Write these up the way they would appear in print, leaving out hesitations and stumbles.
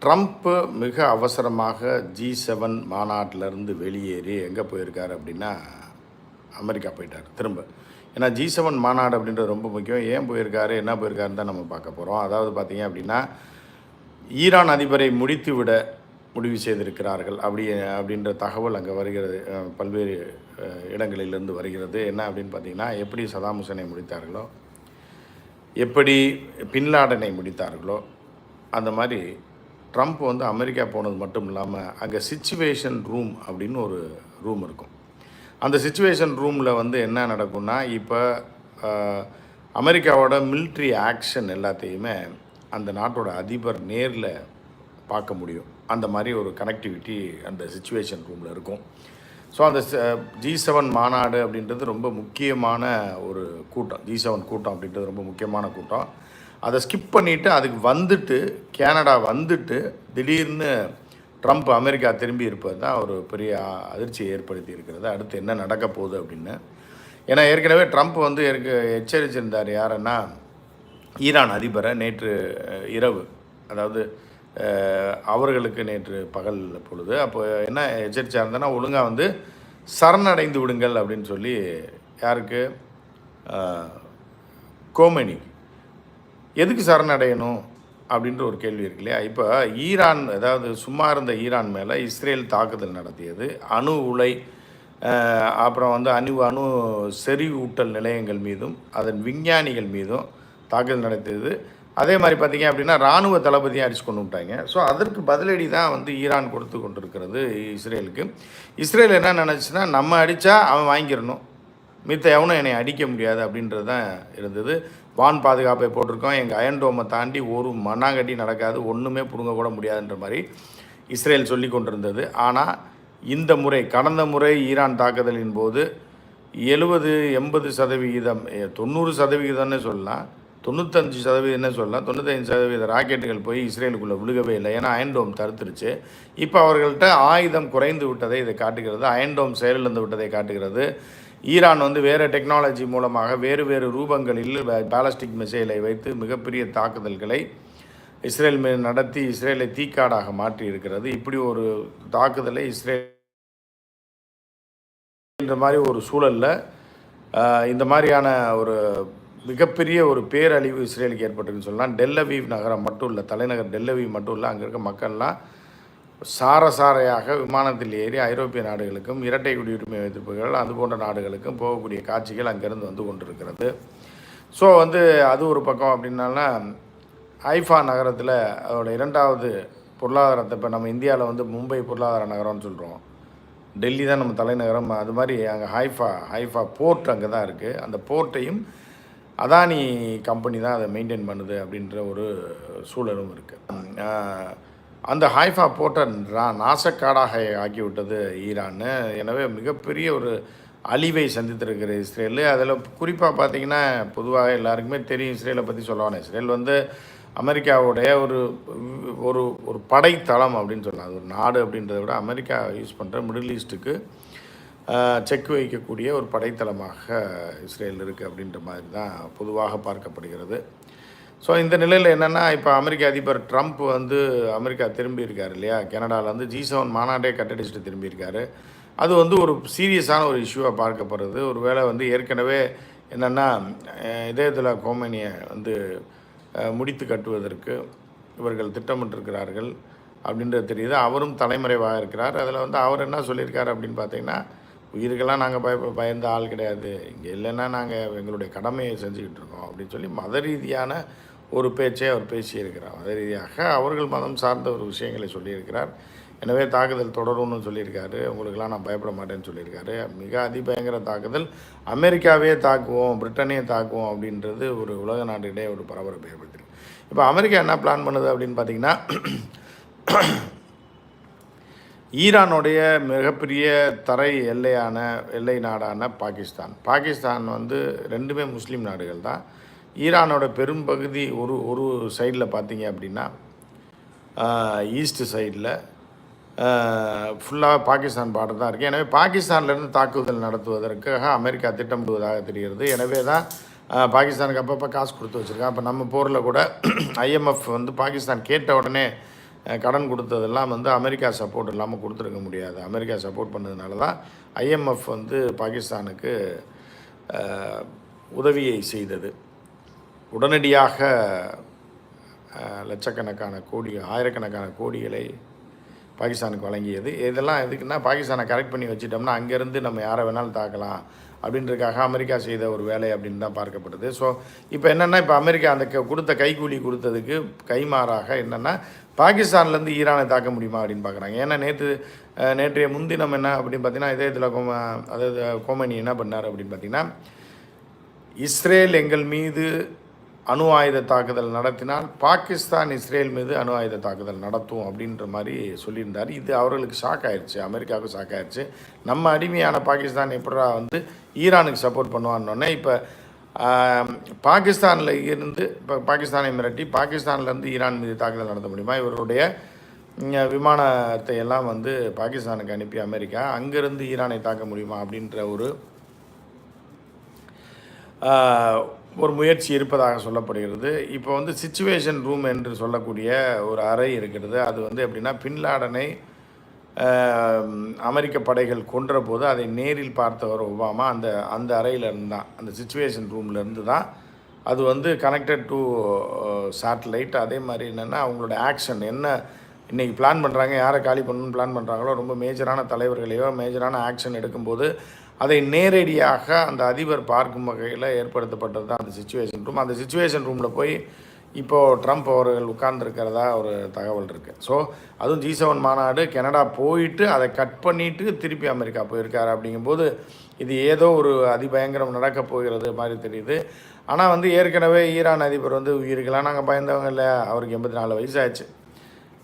Trump மிக அவசரமாக G7 மாநாட்டிலேருந்து வெளியேறி எங்கே போயிருக்கார் அப்படின்னா அமெரிக்கா போயிட்டார் திரும்ப. ஏன்னா G7 மாநாடு அப்படின்றது ரொம்ப முக்கியம். ஏன் போயிருக்காரு, என்ன போயிருக்காருன்னு தான் நம்ம பார்க்க போகிறோம். அதாவது பார்த்தீங்க அப்படின்னா, ஈரான் அதிபரை முடித்து விட முடிவு செய்திருக்கிறார்கள் அப்படின்ற தகவல் அங்கே வருகிறது. பல்வேறு இடங்களிலிருந்து வருகிறது. என்ன அப்படின்னு பார்த்தீங்கன்னா, எப்படி சதாம் ஹுசேனை முடித்தார்களோ, எப்படி பின்லாடனை முடித்தார்களோ, அந்த மாதிரி ட்ரம்ப் வந்து அமெரிக்கா போனது மட்டும் இல்லாமல் அங்கே சிச்சுவேஷன் ரூம் அப்படின்னு ஒரு ரூம் இருக்கும். அந்த சிச்சுவேஷன் ரூமில் வந்து என்ன நடக்கும்னா, இப்போ அமெரிக்காவோட மிலிட்ரி ஆக்ஷன் எல்லாத்தையுமே அந்த நாட்டோட அதிபர் நேரில் பார்க்க முடியும். அந்த மாதிரி ஒரு கனெக்டிவிட்டி அந்த சிச்சுவேஷன் ரூமில் இருக்கும். ஸோ அந்த G7 மாநாடு அப்படின்றது ரொம்ப முக்கியமான ஒரு கூட்டம். G7 கூட்டம் அப்படின்றது ரொம்ப முக்கியமான கூட்டம். அதை ஸ்கிப் பண்ணிவிட்டு அதுக்கு வந்துட்டு கனடா வந்துட்டு திடீர்னு ட்ரம்ப் அமெரிக்கா திரும்பி இருப்பது தான் ஒரு பெரிய அதிர்ச்சியை ஏற்படுத்தி இருக்கிறது. அடுத்து என்ன நடக்க போகுது அப்படின்னு. ஏன்னா ஏற்கனவே ட்ரம்ப் வந்து எச்சரிச்சிருந்தார். யாருன்னா, ஈரான் அதிபரை நேற்று இரவு, அதாவது அவர்களுக்கு நேற்று பகல் பொழுது, அப்போ என்ன எச்சரிச்சா இருந்தேன்னா, ஒழுங்காக வந்து சரணடைந்து விடுங்கள் அப்படின்னு சொல்லி. யாருக்கு? கோமெனி. எதுக்கு சரணடையணும் அப்படின்ற ஒரு கேள்வி இருக்கு இல்லையா. இப்போ ஈரான், அதாவது சும்மா இருந்த ஈரான் மேலே இஸ்ரேல் தாக்குதல் நடத்தியது. அணு உலை, அப்புறம் வந்து அணு செறிவூட்டல் நிலையங்கள் மீதும் அதன் விஞ்ஞானிகள் மீதும் தாக்குதல் நடத்தியது. அதே மாதிரி பார்த்திங்க அப்படின்னா இராணுவ தளபதியும் அடித்து கொண்டு விட்டாங்க. ஸோ அதற்கு பதிலடி தான் வந்து ஈரான் கொடுத்து கொண்டிருக்கிறது இஸ்ரேலுக்கு. இஸ்ரேல் என்ன நினச்சின்னா, நம்ம அடித்தா அவன் வாங்கிடணும், மித்த எவனும் என்னை அடிக்க முடியாது அப்படின்றது தான் இருந்தது. வான் பாதுகாப்பை போட்டிருக்கோம், எங்கள் அயன்டோமை தாண்டி ஒரு மண்ணாங்கட்டி நடக்காது, ஒன்றுமே பிடுங்க கூட முடியாதுன்ற மாதிரி இஸ்ரேல் சொல்லி கொண்டிருந்தது. ஆனால் இந்த முறை, கடந்த முறை ஈரான் தாக்குதலின் போது 70-80%, 90%ன்னு சொல்லலாம், 95%ன்னு சொல்லலாம், 95% ராக்கெட்டுகள் போய் இஸ்ரேலுக்குள்ளே விழுகவே இல்லை. ஏன்னா அயன்டோம் தடுத்துருச்சு. இப்போ அவர்கள்ட்ட ஆயுதம் குறைந்து விட்டதை இதை காட்டுகிறது. அயன்டோம் செயலிழந்து விட்டதை காட்டுகிறது. ஈரான் வந்து வேறு டெக்னாலஜி மூலமாக வேறு வேறு ரூபங்களில் பாலஸ்டிக் மிசைலை வைத்து மிகப்பெரிய தாக்குதல்களை இஸ்ரேல் மீது நடத்தி இஸ்ரேலை தீக்காடாக மாற்றி இருக்கிறது. இப்படி ஒரு தாக்குதலை இஸ்ரேல் என்ற மாதிரி ஒரு சூழலில் இந்த மாதிரியான ஒரு மிகப்பெரிய ஒரு பேரழிவு இஸ்ரேலுக்கு ஏற்பட்டிருக்குன்னு சொல்லலாம். டெல்லவீவ் நகரம் மட்டும் இல்லை, தலைநகர் டெல்லவீவ் மட்டும் இல்லை, அங்கே இருக்க மக்கள்லாம் சாரையாக விமானத்தில் ஏறி ஐரோப்பிய நாடுகளுக்கும் இரட்டை குடியுரிமை வைத்திருப்புகள் அது போன்ற நாடுகளுக்கும் போகக்கூடிய காட்சிகள் அங்கேருந்து வந்து கொண்டிருக்கிறது. ஸோ வந்து அது ஒரு பக்கம். அப்படின்னால ஹைஃபா நகரத்தில் அதோட 2வது பொருளாதாரத்தை, இப்போ நம்ம இந்தியாவில் வந்து மும்பை பொருளாதார நகரம்னு சொல்கிறோம், டெல்லி தான் நம்ம தலைநகரம். அது மாதிரி அங்கே ஹைஃபா போர்ட் அங்கே தான் இருக்குது. அந்த போர்ட்டையும் அதானி கம்பெனி தான் அதை மெயின்டைன் பண்ணுது அப்படின்ற ஒரு சூழலும் இருக்குது. அந்த ஹைஃபா போர்ட்டை நாசக்காடாக ஆக்கிவிட்டது ஈரான். எனவே மிகப்பெரிய ஒரு அழிவை சந்தித்திருக்கிற இஸ்ரேல். அதில் குறிப்பாக பார்த்திங்கன்னா, பொதுவாக எல்லாருக்குமே தெரியும் இஸ்ரேலை பற்றி சொல்லவானே. இஸ்ரேல் வந்து அமெரிக்காவுடைய ஒரு ஒரு ஒரு படைத்தளம் அப்படின்னு சொல்லலாம். அது ஒரு நாடு அப்படின்றத விட அமெரிக்கா யூஸ் பண்ணுற மிடில் ஈஸ்ட்டுக்கு செக் வைக்கக்கூடிய ஒரு படைத்தளமாக இஸ்ரேல் இருக்குது அப்படின்ற மாதிரி தான் பொதுவாக பார்க்கப்படுகிறது. ஸோ இந்த நிலையில் என்னென்னா, இப்போ அமெரிக்க அதிபர் ட்ரம்ப் வந்து அமெரிக்கா திரும்பியிருக்கார் இல்லையா, கனடாவில் வந்து G7 மாநாட்டே கட்டடிச்சுட்டு திரும்பியிருக்காரு. அது வந்து ஒரு சீரியஸான ஒரு இஷ்யூவாக பார்க்கப்படுறது. ஒரு வேளை வந்து ஏற்கனவே என்னென்னா, இதயத்துல்லா கோமேனியை வந்து முடித்து கட்டுவதற்கு இவர்கள் திட்டமிட்டிருக்கிறார்கள் அப்படின்றது தெரியுது. அவரும் தலைமறைவாக இருக்கிறார். அதில் வந்து அவர் என்ன சொல்லியிருக்கார் அப்படின்னு பார்த்தீங்கன்னா, உயிருக்கெல்லாம் நாங்கள் பயந்த ஆள் கிடையாது, இங்கே இல்லைன்னா நாங்கள் எங்களுடைய கடமையை செஞ்சுக்கிட்டு இருக்கோம் அப்படின்னு சொல்லி மத ரீதியான ஒரு பேச்சை அவர் பேசியிருக்கிறார். மத ரீதியாக அவர்கள் மதம் சார்ந்த ஒரு விஷயங்களை சொல்லியிருக்கிறார். எனவே தாக்குதல் தொடரும்னு சொல்லியிருக்காரு. உங்களுக்கெல்லாம் நான் பயப்பட மாட்டேன்னு சொல்லியிருக்காரு. மிக அதிபயங்கர தாக்குதல், அமெரிக்காவே தாக்குவோம், பிரிட்டனையே தாக்குவோம் அப்படின்றது ஒரு உலக நாடுகளே ஒரு பரபரப்பை ஏற்படுத்திருக்கு. இப்போ அமெரிக்கா என்ன பிளான் பண்ணுது அப்படின்னு பார்த்தீங்கன்னா, ஈரானுடைய மிகப்பெரிய தரை எல்லை நாடான பாகிஸ்தான் வந்து ரெண்டுமே முஸ்லீம் நாடுகள் தான். ஈரானோட பெரும்பகுதி ஒரு சைடில் பார்த்தீங்க அப்படின்னா, ஈஸ்ட் சைடில் ஃபுல்லாக பாகிஸ்தான் பார்டர் தான் இருக்குது. எனவே பாகிஸ்தான்லேருந்து தாக்குதல் நடத்துவதற்காக அமெரிக்கா திட்டமிடுவதாக தெரிகிறது. எனவே தான் பாகிஸ்தானுக்கு அப்பப்போ காசு கொடுத்து வச்சுருக்கான். இப்போ நம்ம போரில் கூட IMF வந்து பாகிஸ்தான் கேட்ட உடனே கடன் கொடுத்ததெல்லாம் வந்து அமெரிக்கா சப்போர்ட் இல்லாமல் கொடுத்துருக்க முடியாது. அமெரிக்கா சப்போர்ட் பண்ணதுனால தான் IMF வந்து பாகிஸ்தானுக்கு உதவியை செய்தது. உடனடியாக லட்சக்கணக்கான கோடி, ஆயிரக்கணக்கான கோடிகளை பாகிஸ்தானுக்கு வழங்கியது. இதெல்லாம் எதுக்குன்னா, பாகிஸ்தானை கரெக்ட் பண்ணி வச்சுட்டோம்னா அங்கேருந்து நம்ம யாரை வேணாலும் தாக்கலாம் அப்படின்றதுக்காக அமெரிக்கா செய்த ஒரு வேலை அப்படின்னு தான் பார்க்கப்படுது. ஸோ இப்போ என்னென்னா, இப்போ அமெரிக்கா அந்த கொடுத்த கைக்கூலி கொடுத்ததுக்கு கைமாறாக என்னென்னா, பாகிஸ்தான்லேருந்து ஈரானை தாக்க முடியுமா அப்படின்னு பார்க்குறாங்க. ஏன்னா நேற்றைய முன்தினம் என்ன அப்படின்னு பார்த்தீங்கன்னா, இதே இதில் அதாவது கோமனி என்ன பண்ணார் அப்படின்னு பார்த்தீங்கன்னா, இஸ்ரேல் எங்கள் மீது அணு ஆயுத தாக்குதல் நடத்தினால் பாகிஸ்தான் இஸ்ரேல் மீது அணு ஆயுத தாக்குதல் நடத்தும் அப்படின்ற மாதிரி சொல்லியிருந்தார். இது அவர்களுக்கு ஷாக் ஆயிடுச்சு, அமெரிக்காவுக்கு ஷாக் ஆயிடுச்சு. நம்ம அடிமையான பாகிஸ்தான் எப்படா வந்து ஈரானுக்கு சப்போர்ட் பண்ணுவான்னொன்னே இப்போ பாகிஸ்தானில் இருந்து இப்போ பாகிஸ்தானை மிரட்டி பாகிஸ்தான்லேருந்து ஈரான் மீது தாக்குதல் நடத்த முடியுமா? இவருடைய விமானத்தை எல்லாம் வந்து பாகிஸ்தானுக்கு அனுப்பி அமெரிக்கா அங்கேருந்து ஈரானை தாக்க முடியுமா அப்படின்ற ஒரு முயற்சி இருப்பதாக சொல்லப்படுகிறது. இப்போ வந்து சிச்சுவேஷன் ரூம் என்று சொல்லக்கூடிய ஒரு அறை இருக்கிறது. அது வந்து எப்படின்னா, பின்லாடனை அமெரிக்க படைகள் கொன்ற போது அதை நேரில் பார்த்தவர் ஒபாமா அந்த அறையிலேருந்து தான், அந்த சிச்சுவேஷன் ரூம்லேருந்து தான் அது வந்து கனெக்டட் டு சேட்டலைட். அதே மாதிரி என்னென்னா, அவங்களோட ஆக்ஷன் என்ன இன்றைக்கி பிளான் பண்ணுறாங்க, யாரை காலி பண்ணணும்னு பிளான் பண்ணுறாங்களோ, ரொம்ப மேஜரான தலைவர்களையோ மேஜரான ஆக்ஷன் எடுக்கும்போது அதை நேரடியாக அந்த அதிபர் பார்க்கும் வகையில் ஏற்படுத்தப்பட்டது தான் அந்த சிச்சுவேஷன் ரூம். அந்த சிச்சுவேஷன் ரூமில் போய் இப்போது ட்ரம்ப் அவர்கள் உட்கார்ந்துருக்கிறதா ஒரு தகவல் இருக்குது. ஸோ அதுவும் G7 மாநாடு கனடா போயிட்டு அதை கட் பண்ணிவிட்டு திருப்பி அமெரிக்கா போயிருக்காரு. அப்படிங்கும்போது இது ஏதோ ஒரு அதிபயங்கரம் நடக்கப் போகிறது மாதிரி தெரியுது. ஆனால் வந்து ஏற்கனவே ஈரான் அதிபர் வந்து உயிருக்கெல்லாம் நாங்கள் பயந்தவங்க இல்லை, அவருக்கு 84 வயசு ஆச்சு.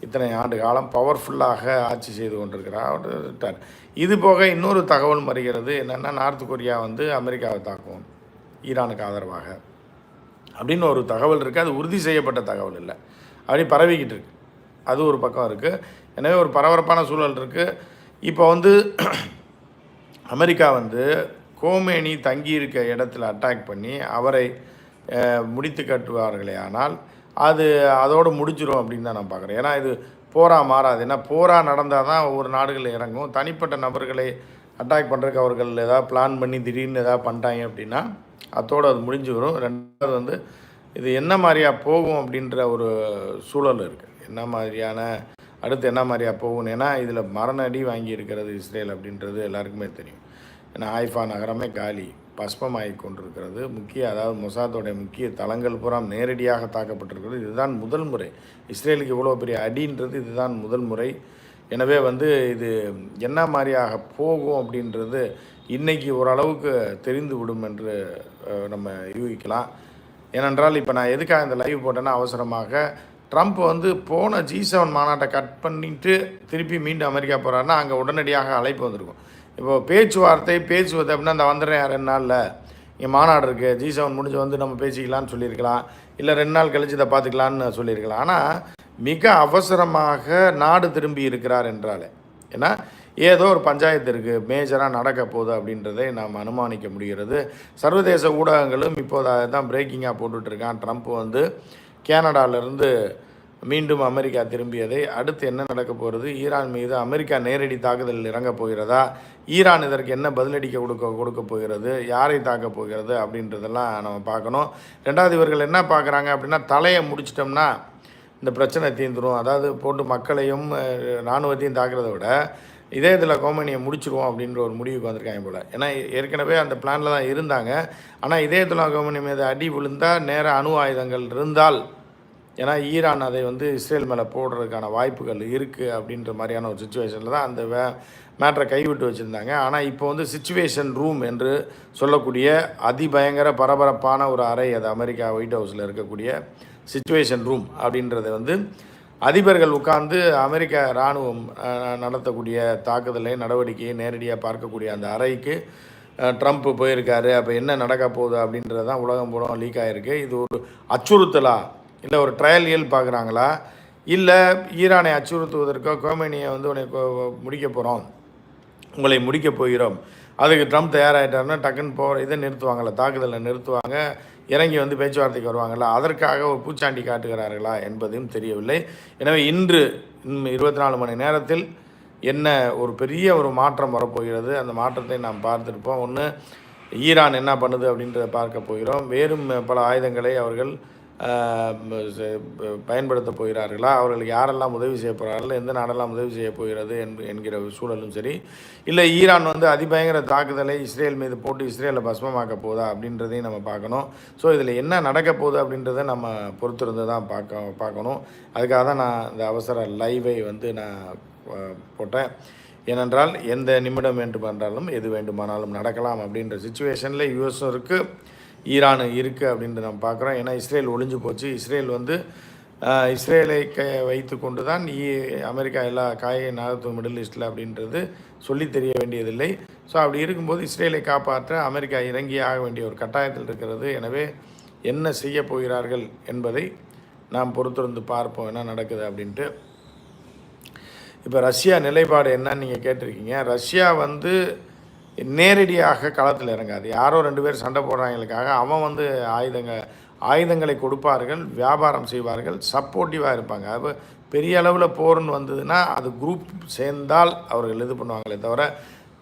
இத்தனை ஆண்டு காலம் பவர்ஃபுல்லாக ஆட்சி செய்து கொண்டிருக்கிறார். இது போக இன்னொரு தகவல் வருகிறது. என்னென்னா, நார்த் கொரியா வந்து அமெரிக்காவை தாக்கும் ஈரானுக்கு ஆதரவாக அப்படின்னு ஒரு தகவல் இருக்குது. அது உறுதி செய்யப்பட்ட தகவல் இல்லை, அப்படி பரவிக்கிட்டு இருக்கு. அது ஒரு பக்கம் இருக்குது. எனவே ஒரு பரபரப்பான சூழல் இருக்குது. இப்போ வந்து அமெரிக்கா வந்து கோமேனி தங்கியிருக்க இடத்துல அட்டாக் பண்ணி அவரை முடித்து கட்டுவார்களே ஆனால் அதோடு முடிச்சிடும் அப்படின்னு தான் நான் பார்க்குறேன். ஏன்னா இது போராக மாறாது. ஏன்னா போராக நடந்தால் தான் ஒவ்வொரு நாடுகள் இறங்கும். தனிப்பட்ட நபர்களை அட்டாக் பண்ணுறதுக்கு அவர்கள் ஏதாவது பிளான் பண்ணி திடீர்னு ஏதாவது பண்ணிட்டாங்க அப்படின்னா அதோடு அது முடிஞ்சு வரும். ரெண்டாவது வந்து இது என்ன மாதிரியாக போகும் அப்படின்ற ஒரு சூழல் இருக்குது. என்ன மாதிரியான அடுத்து என்ன மாதிரியாக போகும். ஏன்னா இதில் மரணடி வாங்கி இருக்கிறது இஸ்ரேல் அப்படின்றது எல்லாருக்குமே தெரியும். ஏன்னா ஹைஃபா நகரமே காலி, பஸ்பமாகி கொண்டிருக்கிறது. அதாவது மொசாத்தோடைய முக்கிய தளங்கள் பூரா நேரடியாக தாக்கப்பட்டிருக்கிறது. இதுதான் முதல் முறை இஸ்ரேலுக்கு இவ்வளோ பெரிய அடின்றது இதுதான் முதல் முறை. எனவே வந்து இது என்ன மாதிரியாக போகும் அப்படின்றது இன்றைக்கி ஓரளவுக்கு தெரிந்து விடும் என்று நம்ம யூகிக்கலாம். ஏனென்றால் இப்போ நான் எதுக்காக இந்த லைவ் போட்டேன்னா, அவசரமாக ட்ரம்ப் வந்து போன G7 மாநாட்டை கட் பண்ணிவிட்டு திருப்பி மீண்டும் அமெரிக்கா போகிறாருன்னா அங்கே உடனடியாக அழைப்பு வந்திருக்கும். இப்போது பேச்சுவார்த்தை பேசுவது அப்படின்னா, அந்த வந்துடுறேன் 2 நாளில் இங்கே மாநாடு இருக்குது, G7 முடிஞ்சு வந்து நம்ம பேசிக்கலான்னு சொல்லியிருக்கலாம், இல்லை 2 நாள் கழித்து இதை பார்த்துக்கலான்னு சொல்லியிருக்கலாம். ஆனால் மிக அவசரமாக நாடு திரும்பி இருக்கிறார் என்றாலே, ஏன்னா ஏதோ ஒரு பஞ்சாயத்து இருக்குது, மேஜராக நடக்க போகுது அப்படின்றதை நாம் அனுமானிக்க முடிகிறது. சர்வதேச ஊடகங்களும் இப்போது அதை தான் பிரேக்கிங்காக போட்டுட்ருக்கான். ட்ரம்ப் வந்து கேனடாவிலேருந்து மீண்டும் அமெரிக்கா திரும்பியதை அடுத்து என்ன நடக்க போகிறது, ஈரான் மீது அமெரிக்கா நேரடி தாக்குதலில் இறங்கப் போகிறதா, ஈரான் இதற்கு என்ன பதிலடிக்க கொடுக்க போகிறது, யாரை தாக்கப் போகிறது அப்படின்றதெல்லாம் நம்ம பார்க்கணும். ரெண்டாவது இவர்கள் என்ன பார்க்குறாங்க அப்படின்னா, தலையை முடிச்சிட்டோம்னா இந்த பிரச்சனை தீர்ந்துடும். அதாவது போட்டு மக்களையும் இராணுவத்தையும் தாக்குறதை விட இதே இதில் கோமனியை முடிச்சிடுவோம் அப்படின்ற ஒரு முடிவுக்கு வந்திருக்காங்க போல். ஏன்னா ஏற்கனவே அந்த பிளானில் தான் இருந்தாங்க. ஆனால் இதே இதில் கோமனி மீது அடி விழுந்தால் நேராக அணு ஆயுதங்கள் இருந்தால், ஏன்னா ஈரான் அதை வந்து இஸ்ரேல் மேலே போடுறதுக்கான வாய்ப்புகள் இருக்குது அப்படின்ற மாதிரியான ஒரு சுச்சுவேஷனில் தான் அந்த மேட்டரை கைவிட்டு வச்சுருந்தாங்க. ஆனால் இப்போ வந்து சிச்சுவேஷன் ரூம் என்று சொல்லக்கூடிய அதிபயங்கர பரபரப்பான ஒரு அறை, அது அமெரிக்கா ஒயிட் ஹவுஸில் இருக்கக்கூடிய சிச்சுவேஷன் ரூம் அப்படின்றத வந்து அதிபர்கள் உட்கார்ந்து அமெரிக்க இராணுவம் நடத்தக்கூடிய தாக்குதலை நடவடிக்கையை நேரடியாக பார்க்கக்கூடிய அந்த அறைக்கு ட்ரம்ப் போயிருக்காரு. அப்போ என்ன நடக்க போகுது அப்படின்றது தான் உலகம் பூரா லீக் ஆகிருக்கு. இது ஒரு அச்சுறுத்தலா, இல்லை ஒரு ட்ரையல் பார்க்குறாங்களா, இல்லை ஈரானை அச்சுறுத்துவதற்கோ கோமேனியை வந்து உன்னை முடிக்க போகிறோம், உங்களை முடிக்க போகிறோம், அதுக்கு ட்ரம்ப் தயாராகிட்டாருன்னா டக்குன்னு இதை நிறுத்துவாங்கள்ல, தாக்குதலை நிறுத்துவாங்க, இறங்கி வந்து பேச்சுவார்த்தைக்கு வருவாங்கள்ல, அதற்காக ஒரு பூச்சாண்டி காட்டுகிறார்களா என்பதையும் தெரியவில்லை. எனவே இன்று இன்னும் 24 மணி நேரத்தில் என்ன ஒரு பெரிய ஒரு மாற்றம் வரப்போகிறது. அந்த மாற்றத்தை நாம் பார்த்துருப்போம். ஒன்று, ஈரான் என்ன பண்ணுது அப்படின்றத பார்க்க போகிறோம். வேறும் பல ஆயுதங்களை அவர்கள் பயன்படுத்த போகிறார்களா, அவர்களுக்கு யாரெல்லாம் உதவி செய்ய போகிறார்கள், எந்த நாடெல்லாம் உதவி செய்ய போகிறது என்கிற சூழலும் சரி, இல்லை ஈரான் வந்து அதிபயங்கர தாக்குதலை இஸ்ரேல் மீது போட்டு இஸ்ரேலை பஸ்மமாக்க போதா அப்படின்றதையும் நம்ம பார்க்கணும். ஸோ இதில் என்ன நடக்க போகுது அப்படின்றத நம்ம பொறுத்திருந்து தான் பார்க்கணும். அதுக்காக தான் நான் இந்த அவசர லைவை வந்து நான் போட்டேன். ஏனென்றால் எந்த நிமிடம் வேண்டுமென்றாலும் எது வேண்டுமானாலும் நடக்கலாம் அப்படின்ற சுச்சுவேஷனில் யுஎஸும் இருக்குது, ஈரான் இருக்குது அப்படின்ட்டு நம்ம பார்க்குறோம். ஏன்னா இஸ்ரேல் ஒளிஞ்சு போச்சு. இஸ்ரேல் வந்து இஸ்ரேலை வைத்து கொண்டு தான் அமெரிக்கா எல்லா காயை நகர்த்தும் மிடில் ஈஸ்டில் அப்படின்றது சொல்லி தெரிய வேண்டியதில்லை. ஸோ அப்படி இருக்கும்போது இஸ்ரேலை காப்பாற்ற அமெரிக்கா இறங்கி ஆக வேண்டிய ஒரு கட்டாயத்தில் இருக்கிறது. எனவே என்ன செய்ய போகிறார்கள் என்பதை நாம் பொறுத்திருந்து பார்ப்போம் என்ன நடக்குது அப்படின்ட்டு. இப்போ ரஷ்யா நிலைப்பாடு என்னன்னு நீங்கள் கேட்டிருக்கீங்க. ரஷ்யா வந்து நேரடியாக களத்தில் இறங்காது. யாரோ 2 பேர் சண்டை போடுறாங்களுக்காக அவன் வந்து ஆயுதங்களை கொடுப்பார்கள், வியாபாரம் செய்வார்கள், சப்போர்ட்டிவாக இருப்பாங்க. அப்போ பெரிய அளவில் போர்னு வந்ததுன்னா அது குரூப் சேர்ந்தால் அவர்கள் இது பண்ணுவாங்களே தவிர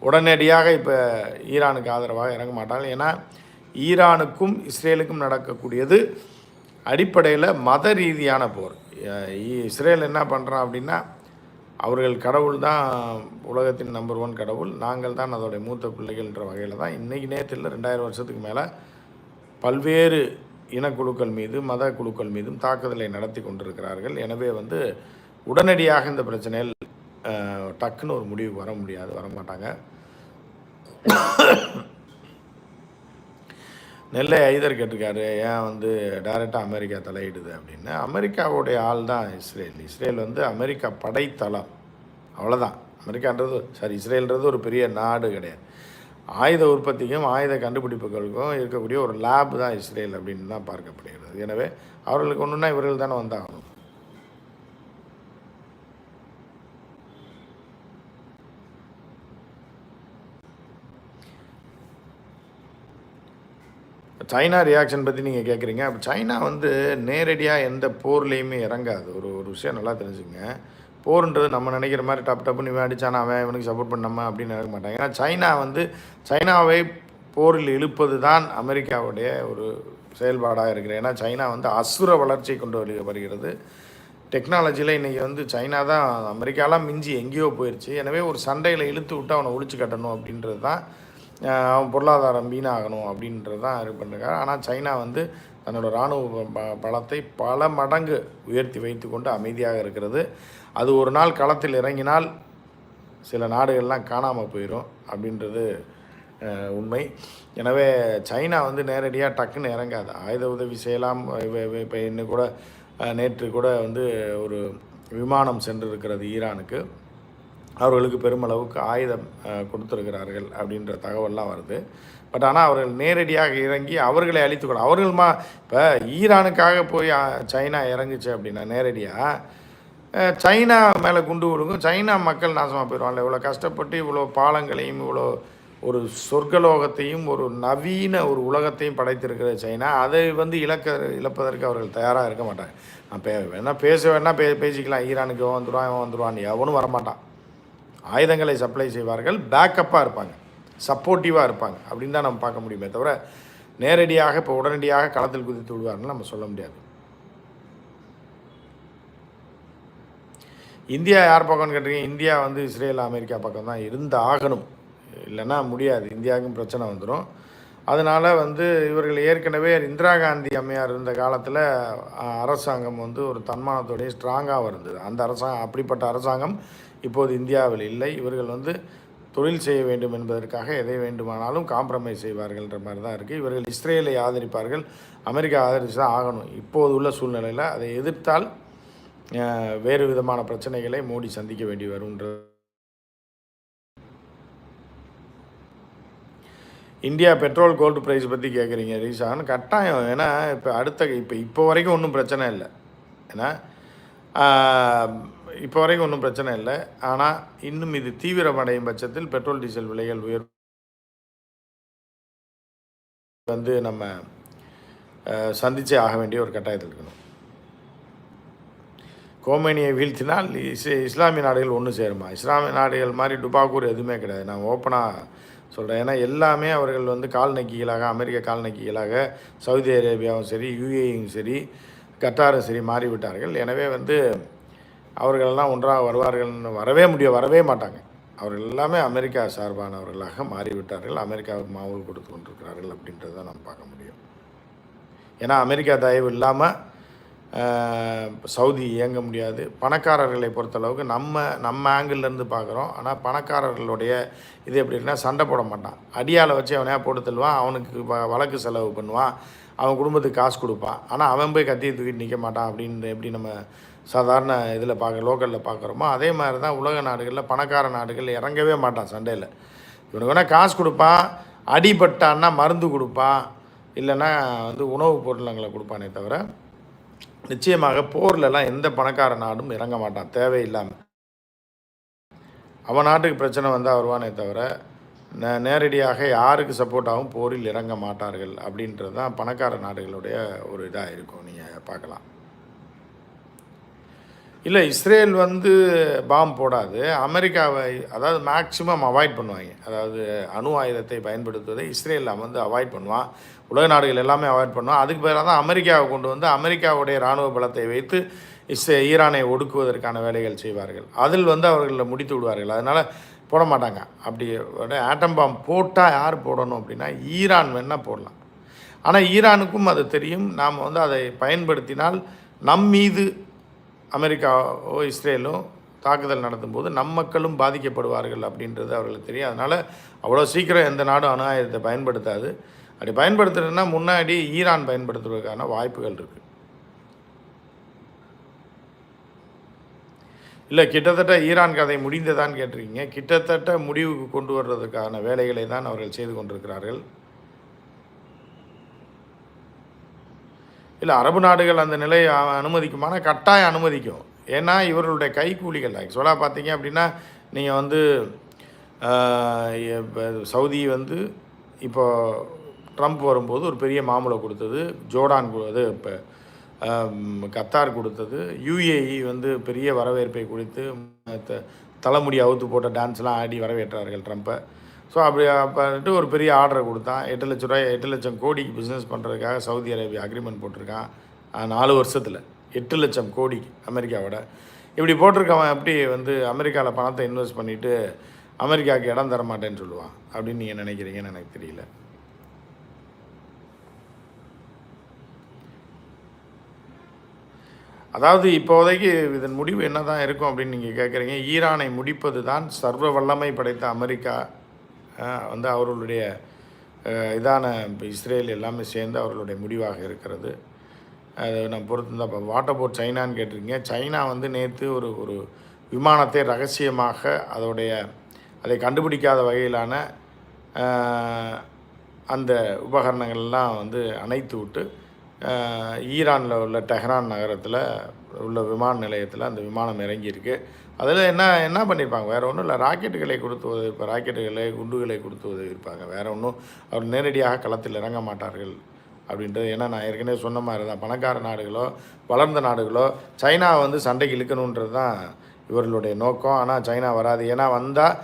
உடனடியாக இப்போ ஈரானுக்கு ஆதரவாக இறங்க மாட்டாங்க. ஏன்னா ஈரானுக்கும் இஸ்ரேலுக்கும் நடக்கக்கூடியது அடிப்படையில் மத ரீதியான போர். இஸ்ரேல் என்ன பண்ணுறான் அப்படின்னா, அவர்கள் கடவுள் தான் உலகத்தின் நம்பர் 1 கடவுள், நாங்கள் தான் அதோடைய மூத்த பிள்ளைகள்ன்ற வகையில் தான் இன்றைக்கி நேரத்தில் 2000 வருஷத்துக்கு மேலே பல்வேறு இனக்குழுக்கள் மீது மத குழுக்கள் மீதும் தாக்குதலை நடத்தி கொண்டிருக்கிறார்கள். எனவே வந்து உடனடியாக இந்த பிரச்சனையில் டக்குன்னு ஒரு முடிவு வரமாட்டாங்க. நெல்லை ஐதர் கேட்டிருக்காரு, ஏன் வந்து டைரெக்டாக அமெரிக்கா தலையிடுது அப்படின்னு. அமெரிக்காவுடைய ஆள் தான் இஸ்ரேல் வந்து அமெரிக்கா படைத்தளம், அவ்வளோதான். இஸ்ரேல்ன்றது ஒரு பெரிய நாடு கிடையாது. ஆயுத உற்பத்திக்கும் ஆயுத கண்டுபிடிப்புகளுக்கும் இருக்கக்கூடிய ஒரு லேப் தான் இஸ்ரேல் அப்படின்னு தான் பார்க்கப்படுகிறது. எனவே அவர்களுக்கு ஒன்றுனா இவர்கள் தானே வந்தாகணும். சைனா ரியாக்ஷன் பற்றி நீங்கள் கேட்குறீங்க. அப்போ சைனா வந்து நேரடியாக எந்த போர்லேயுமே இறங்காது. ஒரு விஷயம் நல்லா தெரிஞ்சுங்க. போர்ன்றது நம்ம நினைக்கிற மாதிரி டப்புன்னு இவன் அடித்தானா அவன் இவனுக்கு சப்போர்ட் பண்ணாம அப்படின்னு நினைக்க மாட்டாங்க. ஏன்னா சைனா வந்து சைனாவை போரில் இழுப்பது தான் அமெரிக்காவுடைய ஒரு செயல்பாடாக இருக்கிறது. ஏன்னா சைனா வந்து அசுர வளர்ச்சியை கொண்டு வருகிறது. டெக்னாலஜியில் இன்றைக்கி வந்து சைனா தான் அமெரிக்காலாம் மிஞ்சி எங்கேயோ போயிடுச்சு. எனவே ஒரு சண்டையில் இழுத்து விட்டு அவனை ஒழிச்சு கட்டணும் அப்படின்றது தான், அவன் பொருளாதாரம் வீணாகணும் அப்படின்றது தான் இது பண்ணுறாங்க. ஆனால் சைனா வந்து தன்னோட இராணுவ பலத்தை பல மடங்கு உயர்த்தி வைத்து கொண்டு அமைதியாக இருக்கிறது. அது ஒரு நாள் களத்தில் இறங்கினால் சில நாடுகள்லாம் காணாமல் போயிடும் அப்படின்றது உண்மை. எனவே சைனா வந்து நேரடியாக டக்குன்னு இறங்காது. ஆயுத உதவி செய்யலாம். இப்போ இன்னும் கூட நேற்று கூட வந்து ஒரு விமானம் சென்றிருக்கிறது ஈரானுக்கு. அவர்களுக்கு பெருமளவுக்கு ஆயுதம் கொடுத்துருக்கிறார்கள் அப்படின்ற தகவல்லாம் வருது. பட் ஆனால் அவர்கள் நேரடியாக இறங்கி அவர்களை அழித்துக்கொள்ள இப்போ ஈரானுக்காக போய் சைனா இறங்குச்சு அப்படின்னா நேரடியாக சைனா மேலே குண்டு விடுக்கும். சைனா மக்கள் நாசமாக போயிடுவாங்க. இவ்வளோ கஷ்டப்பட்டு இவ்வளோ பாலங்களையும் இவ்வளோ ஒரு சொர்க்கலோகத்தையும் ஒரு நவீன ஒரு உலகத்தையும் படைத்திருக்கிற சைனா அதை வந்து இழப்பதற்கு அவர்கள் தயாராக இருக்க மாட்டாங்க. நான் பேசிக்கலாம். ஈரானுக்கு வந்துடுவான் எவனும் வரமாட்டான். ஆயுதங்களை சப்ளை செய்வார்கள், பேக்கப்பாக இருப்பாங்க, சப்போர்ட்டிவாக இருப்பாங்க அப்படின்னு தான் நம்ம பார்க்க முடியுமே தவிர நேரடியாக இப்போ உடனடியாக களத்தில் குதித்து விடுவார்னு நம்ம சொல்ல முடியாது. இந்தியா யார் பக்கம்னு கேட்டிருக்கீங்க. இந்தியா வந்து இஸ்ரேல் அமெரிக்கா பக்கம் தான் இருந்து ஆகணும், இல்லைன்னா முடியாது. இந்தியாவுக்கும் பிரச்சனை வந்துடும். அதனால் வந்து இவர்கள் ஏற்கனவே இந்திரா காந்தி அம்மையார் இருந்த காலத்தில் அரசாங்கம் வந்து ஒரு தன்மானத்தோடைய ஸ்ட்ராங்காக இருந்தது. அந்த அப்படிப்பட்ட அரசாங்கம் இப்போது இந்தியாவில் இல்லை. இவர்கள் வந்து தொழில் செய்ய வேண்டும் என்பதற்காக எதை வேண்டுமானாலும் காம்ப்ரமைஸ் செய்வார்கள்ன்ற மாதிரி தான் இருக்குது. இவர்கள் இஸ்ரேலை ஆதரிப்பார்கள், அமெரிக்கா ஆதரித்து தான் ஆகணும். இப்போது உள்ள சூழ்நிலையில் அதை எதிர்த்தால் வேறு விதமான பிரச்சனைகளை மோடி சந்திக்க வேண்டி வரும்ன்ற. இந்தியா பெட்ரோல் கோல்டு ப்ரைஸ் பற்றி கேட்குறீங்க ரீசான். கட்டாயம். ஏன்னா இப்போ வரைக்கும் ஒன்றும் பிரச்சனை இல்லை. ஏன்னா இப்போ வரைக்கும் ஒன்றும் பிரச்சனை இல்லை. ஆனால் இன்னும் இது தீவிரமடையும் பட்சத்தில் பெட்ரோல் டீசல் விலைகள் உயர்வு வந்து நம்ம சந்திச்சே ஆக வேண்டிய ஒரு கட்டாயத்தில் இருக்கணும். கோமேனியை வீழ்த்தினால் இஸ்லாமிய நாடுகள் ஒன்று சேருமா? இஸ்லாமிய நாடுகள் மாதிரி டுபாக்கூர் எதுவுமே கிடையாது. நான் ஓப்பனாக சொல்கிறேன். ஏன்னா எல்லாமே அவர்கள் வந்து கால் நக்கிகளாக, அமெரிக்க கால் நக்கிகளாக சவுதி அரேபியாவும் சரி, யுஏயும் சரி, கட்டாரும் சரி மாறிவிட்டார்கள். எனவே வந்து அவர்களெல்லாம் ஒன்றாக வருவார்கள்னு வரவே மாட்டாங்க. அவர்கள் எல்லாமே அமெரிக்கா சார்பானவர்களாக மாறிவிட்டார்கள். அமெரிக்காவுக்கு மாவு கொடுத்து கொண்டிருக்கிறார்கள் அப்படின்றத நம்ம பார்க்க முடியும். ஏன்னா அமெரிக்கா தயவு இல்லாமல் சவுதி இயங்க முடியாது. பணக்காரர்களை பொறுத்தளவுக்கு நம்ம ஆங்கிள்லேருந்து பார்க்குறோம். ஆனால் பணக்காரர்களுடைய இது எப்படின்னா சண்டை போட மாட்டான். அடியால் வச்சு அவனையா போட்டு தள்ளுவான். அவனுக்கு வழக்கு செலவு பண்ணுவான். அவன் குடும்பத்துக்கு காசு கொடுப்பான். ஆனால் அவன் போய் கத்தியை தூக்கிட்டு நிற்க மாட்டான். அப்படின்னு எப்படி நம்ம சாதாரண இதில் லோக்கலில் பார்க்குறோமோ அதே மாதிரி தான் உலக நாடுகளில் பணக்கார நாடுகள் இறங்கவே மாட்டான் சண்டையில். இவனுக்கு வேணால் காசு கொடுப்பான், அடிபட்டான்னா மருந்து கொடுப்பான், இல்லைன்னா வந்து உணவுப் பொருளங்களை கொடுப்பானே தவிர நிச்சயமாக போர்லலாம் எந்த பணக்கார நாடும் இறங்க மாட்டான் தேவையில்லாமல். அவன் நாட்டுக்கு பிரச்சனை வந்தால் வருவானே தவிர நேரடியாக யாருக்கு சப்போர்ட்டாகவும் போரில் இறங்க மாட்டார்கள். அப்படின்றது தான் பணக்கார நாடுகளுடைய ஒரு இதாக இருக்கும். நீங்கள் பார்க்கலாம். இல்லை, இஸ்ரேல் வந்து பாம் போடாது. அமெரிக்காவை அதாவது மேக்சிமம் அவாய்ட் பண்ணுவாங்க. அதாவது அணு ஆயுதத்தை பயன்படுத்துவதை இஸ்ரேல் வந்து அவாய்ட் பண்ணுவான். உலக நாடுகள் எல்லாமே அவாய்ட் பண்ணுவான். அதுக்கு பதிலாக தான் அமெரிக்காவை கொண்டு வந்து அமெரிக்காவுடைய இராணுவ பலத்தை வைத்து ஈரானை ஒடுக்குவதற்கான வேலைகள் செய்வார்கள். அதில் வந்து அவர்களை முடித்து விடுவார்கள். அதனால் போட மாட்டாங்க. அப்படி ஆட்டம் பாம் போட்டால் யார் போடணும் அப்படின்னா ஈரான் வேணால் போடலாம். ஆனால் ஈரானுக்கும் அது தெரியும். நாம் வந்து அதை பயன்படுத்தினால் நம் மீது அமெரிக்காவோ இஸ்ரேலோ தாக்குதல் நடத்தும்போது நம் மக்களும் பாதிக்கப்படுவார்கள் அப்படின்றது அவர்களுக்கு தெரியும். அதனால் அவ்வளோ சீக்கிரம் எந்த நாடும் அணு ஆயுதத்தை பயன்படுத்தாது. அப்படி பயன்படுத்துறதுன்னா முன்னாடி ஈரான் பயன்படுத்துவதற்கான வாய்ப்புகள் இருக்குது. இல்லை, கிட்டத்தட்ட ஈரான் கதை முடிந்ததான்னு கேட்டிருக்கீங்க. கிட்டத்தட்ட முடிவுக்கு கொண்டு வர்றதுக்கான வேலைகளை தான் அவர்கள் செய்து கொண்டிருக்கிறார்கள். இல்லை, அரபு நாடுகள் அந்த நிலையை அனுமதிக்குமான கட்டாயம் அனுமதிக்கும். ஏன்னா இவர்களுடைய கைக்கூலிகள் ஆக்சுவலாக பார்த்தீங்க அப்படின்னா நீங்கள் வந்து சவுதி வந்து இப்போ ட்ரம்ப் வரும்போது ஒரு பெரிய மாமூலை கொடுத்தது, ஜோர்டான் அது இப்போ கத்தார் கொடுத்தது, யுஏஇ வந்து பெரிய வரவேற்பை கொடுத்து தலைமுடி அவுத்து போட்ட டான்ஸ்லாம் ஆடி வரவேற்றார்கள் ட்ரம்ப்பை. ஸோ அப்படின்ட்டு ஒரு பெரிய ஆர்டரை கொடுத்தான். 8 லட்சம் கோடிக்கு பிஸ்னஸ் பண்ணுறதுக்காக சவுதி அரேபியா அக்ரிமெண்ட் போட்டிருக்கான் 4 வருஷத்தில் 8 லட்சம் கோடிக்கு அமெரிக்காவோட. இப்படி போட்டிருக்கவன் எப்படி வந்து அமெரிக்காவில் பணத்தை இன்வெஸ்ட் பண்ணிவிட்டு அமெரிக்காவுக்கு இடம் தர மாட்டேன்னு சொல்லுவான் அப்படின்னு நீங்கள் நினைக்கிறீங்கன்னு எனக்கு தெரியல. அதாவது இப்போதைக்கு இதன் முடிவு என்ன தான் இருக்கும் அப்படின்னு நீங்கள் கேட்குறீங்க. ஈரானை முடிப்பது தான் சர்வ வல்லமை படைத்த அமெரிக்கா வந்து அவர்களுடைய இதான இஸ்ரேல் எல்லாமே சேர்ந்து அவர்களுடைய முடிவாக இருக்கிறது. அது நம்ம பொறுத்து தான். இப்போ வாட் அபவுட் சைனான்னு கேட்டிருக்கீங்க. சைனா வந்து நேற்று ஒரு விமானத்தை ரகசியமாக அதை கண்டுபிடிக்காத வகையிலான அந்த உபகரணங்கள்லாம் வந்து அணைத்து விட்டு ஈரானில் உள்ள டெஹ்ரான் நகரத்தில் உள்ள விமான நிலையத்தில் அந்த விமானம் இறங்கியிருக்கு. அதில் என்ன பண்ணியிருப்பாங்க? வேறு ஒன்றும் இல்லை, ராக்கெட்டுகளை கொடுத்து இப்போ ராக்கெட்டுகளை குண்டுகளை கொடுத்து உதவியிருப்பாங்க. வேறு ஒன்றும் அவர் நேரடியாக களத்தில் இறங்க மாட்டார்கள் அப்படின்றது. ஏன்னா நான் ஏற்கனவே சொன்ன மாதிரி தான் பணக்கார நாடுகளோ வளர்ந்த நாடுகளோ சைனாவை வந்து சண்டைக்கு இழுக்கணுன்றது தான் இவர்களுடைய நோக்கம். ஆனால் சைனா வராது. ஏன்னா வந்தால்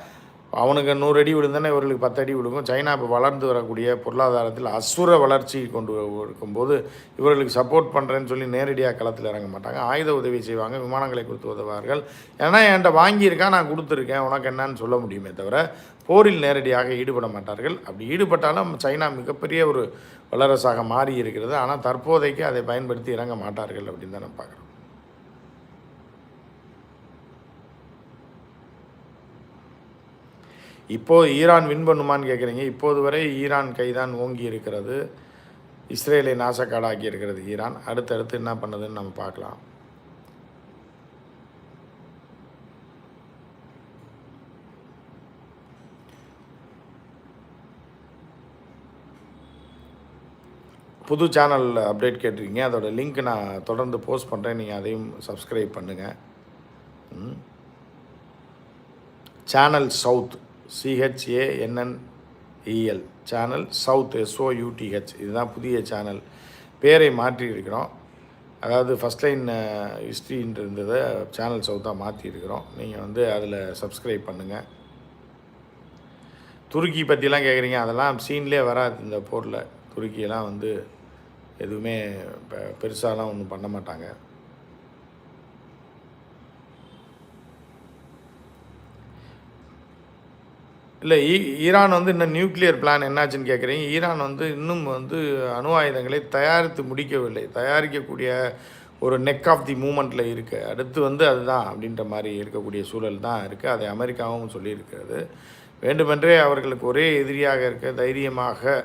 அவனுக்கு 100 அடி விழுந்தானே இவர்களுக்கு 10 அடி விழுக்கும். சைனா இப்போ வளர்ந்து வரக்கூடிய பொருளாதாரத்தில் அசுர வளர்ச்சி கொண்டு இருக்கும்போது இவர்களுக்கு சப்போர்ட் பண்ணுறேன்னு சொல்லி நேரடியாக களத்தில் இறங்க மாட்டாங்க. ஆயுத உதவி செய்வாங்க, விமானங்களை கொடுத்து உதவார்கள். ஏன்னா என்கிட்ட வாங்கியிருக்கான், நான் கொடுத்துருக்கேன், உனக்கு என்னன்னு சொல்ல முடியுமே தவிர போரில் நேரடியாக ஈடுபட மாட்டார்கள். அப்படி ஈடுபட்டாலும் சைனா மிகப்பெரிய ஒரு வல்லரசாக மாறி இருக்கிறது. ஆனால் தற்போதைக்கு அதை பயன்படுத்தி இறங்க மாட்டார்கள் அப்படின்னு தான் நான் பார்க்குறேன். இப்போது ஈரான் வின் பண்ணுமான்னு கேட்குறீங்க. இப்போது வரை ஈரான் கைதான் ஓங்கி இருக்கிறது. இஸ்ரேலை நாசக்காடாக்கி இருக்கிறது ஈரான். அடுத்தடுத்து என்ன பண்ணுதுன்னு நம்ம பார்க்கலாம். புது சேனல் அப்டேட் கேட்டிருக்கீங்க. அதோட லிங்க் நான் தொடர்ந்து போஸ்ட் பண்ணுறேன். நீங்கள் அதையும் சப்ஸ்கிரைப் பண்ணுங்கள். Channel south CHANNEL channel south SOUTH இதுதான் புதிய சேனல். பேரை மாற்றி இருக்கிறோம். அதாவது ஃபஸ்ட் லைன் ஹிஸ்ட்ரின்னு இருந்ததை சேனல் சவுத்தாக மாற்றிருக்கிறோம். நீங்கள் வந்து அதில் சப்ஸ்கிரைப் பண்ணுங்கள். துருக்கி பற்றிலாம் கேட்குறீங்க, அதெல்லாம் சீன்லேயே வராது இந்த போரில். துருக்கியெல்லாம் வந்து எதுவுமே பெருசாலாம் ஒன்றும் பண்ண மாட்டாங்க. இல்லை, ஈரான் வந்து இன்னும் நியூக்ளியர் பிளான் என்னாச்சுன்னு கேட்குறீங்க. ஈரான் வந்து இன்னும் வந்து அணு ஆயுதங்களை தயாரித்து முடிக்கவில்லை. தயாரிக்கக்கூடிய ஒரு நெக் ஆஃப் தி மூமெண்ட்டில் இருக்குது. அடுத்து வந்து அதுதான் அப்படின்ற மாதிரி இருக்கக்கூடிய சூழல் தான் இருக்குது. அதை அமெரிக்காவும் சொல்லியிருக்கிறது. வேண்டுமென்றே அவர்களுக்கு ஒரே எதிரியாக இருக்க தைரியமாக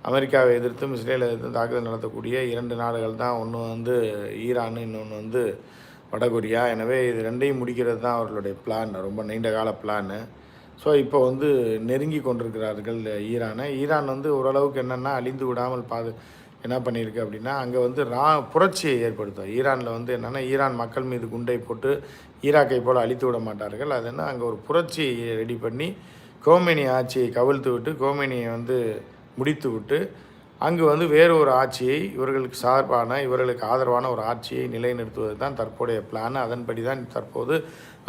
அமெரிக்காவை எதிர்த்தும் இஸ்ரேலை எதிர்த்தும் தாக்குதல் நடத்தக்கூடிய 2 நாடுகள் தான். ஒன்று வந்து ஈரான், இன்னொன்று வந்து வடகொரியா. எனவே இது ரெண்டையும் முடிக்கிறது தான் அவர்களுடைய பிளான், ரொம்ப நீண்ட கால பிளான்னு. ஸோ இப்போ வந்து நெருங்கி கொண்டிருக்கிறார்கள் ஈரானை. ஈரான் வந்து ஓரளவுக்கு என்னென்னா அழிந்து விடாமல் என்ன பண்ணியிருக்கு அப்படின்னா, அங்கே வந்து புரட்சியை ஏற்படுத்தும். ஈரானில் வந்து என்னென்னா, ஈரான் மக்கள் மீது குண்டை போட்டு ஈராக்கை போல் அழித்து விட மாட்டார்கள். அது என்ன, அங்கே ஒரு புரட்சியை ரெடி பண்ணி கோமேனி ஆட்சியை கவிழ்த்து விட்டு, கோமேனியை வந்து முடித்து விட்டு, அங்கு வந்து வேறு ஒரு ஆட்சியை இவர்களுக்கு சார்பான, இவர்களுக்கு ஆதரவான ஒரு ஆட்சியை நிலைநிறுத்துவது தான் தற்போதைய பிளான். அதன்படி தான் தற்போது